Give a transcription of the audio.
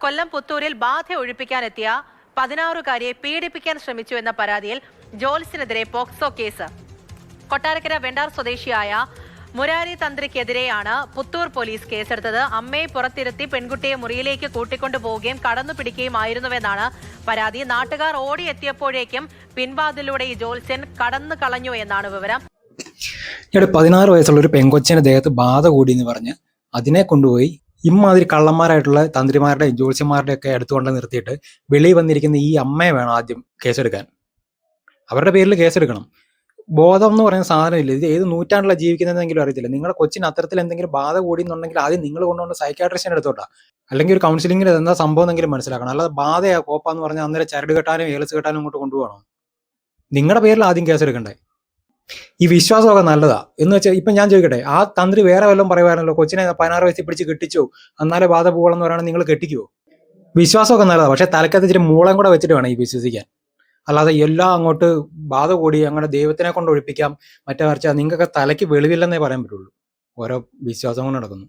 കൊല്ലം പുത്തൂരിൽ ബാധ ഒഴിപ്പിക്കാനെത്തിയ 16-കാരിയെ പീഡിപ്പിക്കാൻ ശ്രമിച്ചു എന്ന പരാതിയിൽ ജോൽസിനെതിരെ പോക്സോ കേസ്. കൊട്ടാരക്കര വെണ്ടാർ സ്വദേശിയായ മുരാരി തന്ത്രിക്കെതിരെയാണ് പുത്തൂർ പോലീസ് കേസെടുത്തത്. അമ്മയെ പുറത്തിരുത്തി പെൺകുട്ടിയെ മുറിയിലേക്ക് കൂട്ടിക്കൊണ്ടുപോവുകയും കടന്നു പിടിക്കുകയുമായിരുന്നുവെന്നാണ് പരാതി. നാട്ടുകാർ ഓടിയെത്തിയപ്പോഴേക്കും പിൻവാതിലൂടെ ഈ ജോൽസൻ കടന്നു കളഞ്ഞു എന്നാണ് വിവരം. 16 വയസ്സുള്ള ഒരു പെങ്കൊച്ചിന്റെ ദേഹത്ത് ബാധ കൂടി എന്ന് പറഞ്ഞ് അതിനെ കൊണ്ടുപോയി ഇമ്മാതിരി കള്ളന്മാരായിട്ടുള്ള തന്ത്രിമാരുടെയും ജ്യോത്സ്യന്മാരുടെ ഒക്കെ അടുത്തുകൊണ്ട് നിർത്തിയിട്ട് വെളിയിൽ വന്നിരിക്കുന്ന ഈ അമ്മയെ വേണം ആദ്യം കേസെടുക്കാൻ. അവരുടെ പേരിൽ കേസെടുക്കണം. ബോധം എന്ന് പറയുന്ന സാധനമില്ല. ഇത് ഏത് നൂറ്റാണ്ടിലാണ് ജീവിക്കുന്നതെങ്കിലും അറിയത്തില്ല. നിങ്ങളുടെ കൊച്ചിന് അത്തരത്തിൽ എന്തെങ്കിലും ബാധ കൂടി എന്നുണ്ടെങ്കിൽ ആദ്യം നിങ്ങൾ കൊണ്ടുവന്ന സൈക്കാട്രിസ്റ്റിനെ എടുത്തോട്ടാ, അല്ലെങ്കിൽ ഒരു കൗൺസിലിംഗിൽ എന്താ സംഭവം എന്നെങ്കിലും മനസ്സിലാക്കണം. അല്ലാതെ ബാധയാ കോപ്പാന്ന് പറഞ്ഞാൽ അന്നേരം ചരട് കെട്ടാനും ഏലസ് കെട്ടാനും ഇങ്ങോട്ട് കൊണ്ടുപോകണം. നിങ്ങളുടെ പേരിൽ ആദ്യം കേസെടുക്കണ്ടേ. ഈ വിശ്വാസമൊക്കെ നല്ലതാ എന്ന് വെച്ചാൽ ഇപ്പം ഞാൻ ചോദിക്കട്ടെ, ആ തന്ത്രി വേറെ വല്ലതും പറയുവാണല്ലോ, കൊച്ചിനെ 16 വയസ്സിൽ പിടിച്ച് കെട്ടിച്ചോ എന്നാലേ ബാധ പോകണമെന്ന് പറയുകയാണെങ്കിൽ നിങ്ങൾ കെട്ടിക്കുവോ? വിശ്വാസമൊക്കെ നല്ലതാ, പക്ഷെ തലക്കകത്ത് ഇച്ചിരി മൂളം കൂടെ വെച്ചിട്ട് വേണം ഈ വിശ്വസിക്കാൻ. അല്ലാതെ എല്ലാം അങ്ങോട്ട് ബാധ കൂടി അങ്ങനെ ദൈവത്തിനെ കൊണ്ട് ഒഴിപ്പിക്കാം മറ്റേ മറിച്ച് നിങ്ങൾക്ക് തലയ്ക്ക് വെളിവില്ലെന്നേ പറയാൻ പറ്റുള്ളൂ. ഓരോ വിശ്വാസം കൊണ്ട് നടക്കുന്നു.